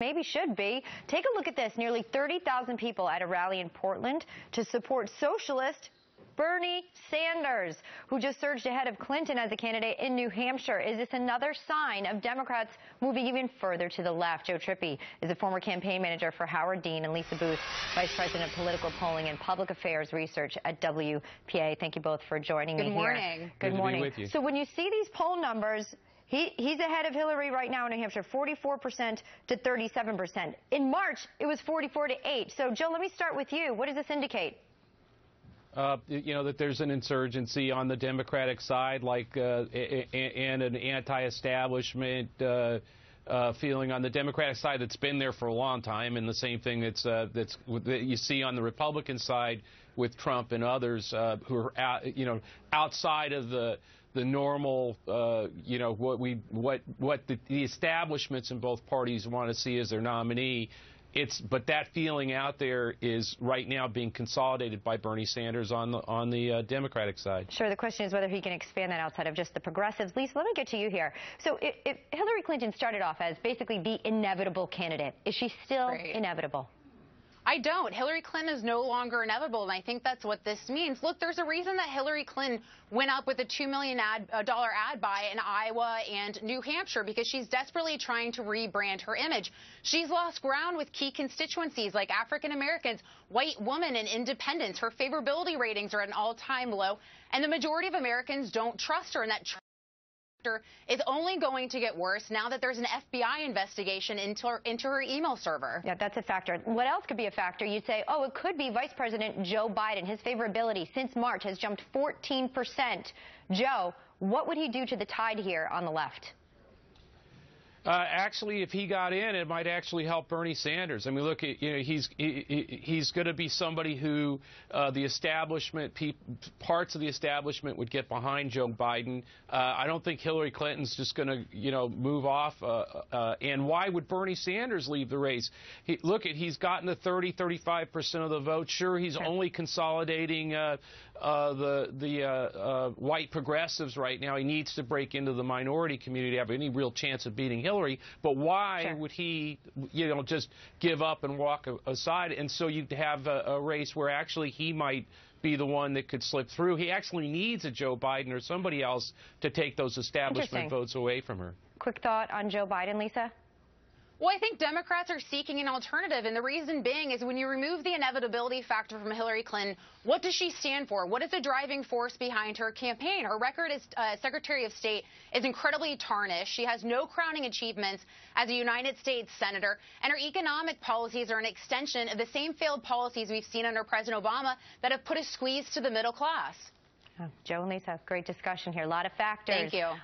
Maybe should be. Take a look at this. Nearly 30,000 people at a rally in Portland to support socialist Bernie Sanders, who just surged ahead of Clinton as a candidate in New Hampshire. Is this another sign of Democrats moving even further to the left? Joe Trippi is a former campaign manager for Howard Dean, and Lisa Booth, vice president of political polling and public affairs research at WPA. Thank you both for joining me here. Good morning. Good morning. Good to be with you. So when you see these poll numbers, he's ahead of Hillary right now in New Hampshire, 44% to 37%. In March, it was 44-8. So, Joe, let me start with you. What does this indicate? That there's an insurgency on the Democratic side, and an anti-establishment feeling on the Democratic side that's been there for a long time, and the same thing that you see on the Republican side with Trump and others who are outside of the normal, what the establishments in both parties want to see as their nominee. But that feeling out there is right now being consolidated by Bernie Sanders on the Democratic side. Sure. The question is whether he can expand that outside of just the progressives. Lisa, let me get to you here. So if Hillary Clinton started off as basically the inevitable candidate, is she still inevitable? I don't. Hillary Clinton is no longer inevitable, and I think that's what this means. Look, there's a reason that Hillary Clinton went up with a $2 million ad buy in Iowa and New Hampshire, because she's desperately trying to rebrand her image. She's lost ground with key constituencies like African Americans, white women, and independents. Her favorability ratings are at an all-time low, and the majority of Americans don't trust her, and that is only going to get worse now that there's an FBI investigation into her email server. Yeah, that's a factor. What else could be a factor? You'd say, oh, it could be Vice President Joe Biden. His favorability since March has jumped 14%. Joe, what would he do to the tide here on the left? Actually, if he got in, it might actually help Bernie Sanders. I mean, look, he's going to be somebody who the establishment, parts of the establishment would get behind Joe Biden. I don't think Hillary Clinton's just going to, move off. And why would Bernie Sanders leave the race? He's gotten the 35% of the vote. Sure, he's only consolidating the white progressives right now. He needs to break into the minority community to have any real chance of beating Hillary. But why would he, just give up and walk aside? And so you'd have a race where actually he might be the one that could slip through. He actually needs a Joe Biden or somebody else to take those establishment votes away from her. Quick thought on Joe Biden, Lisa? Well, I think Democrats are seeking an alternative, and the reason being is when you remove the inevitability factor from Hillary Clinton, what does she stand for? What is the driving force behind her campaign? Her record as Secretary of State is incredibly tarnished. She has no crowning achievements as a United States senator, and her economic policies are an extension of the same failed policies we've seen under President Obama that have put a squeeze to the middle class. Joe and Lisa, great discussion here. A lot of factors. Thank you.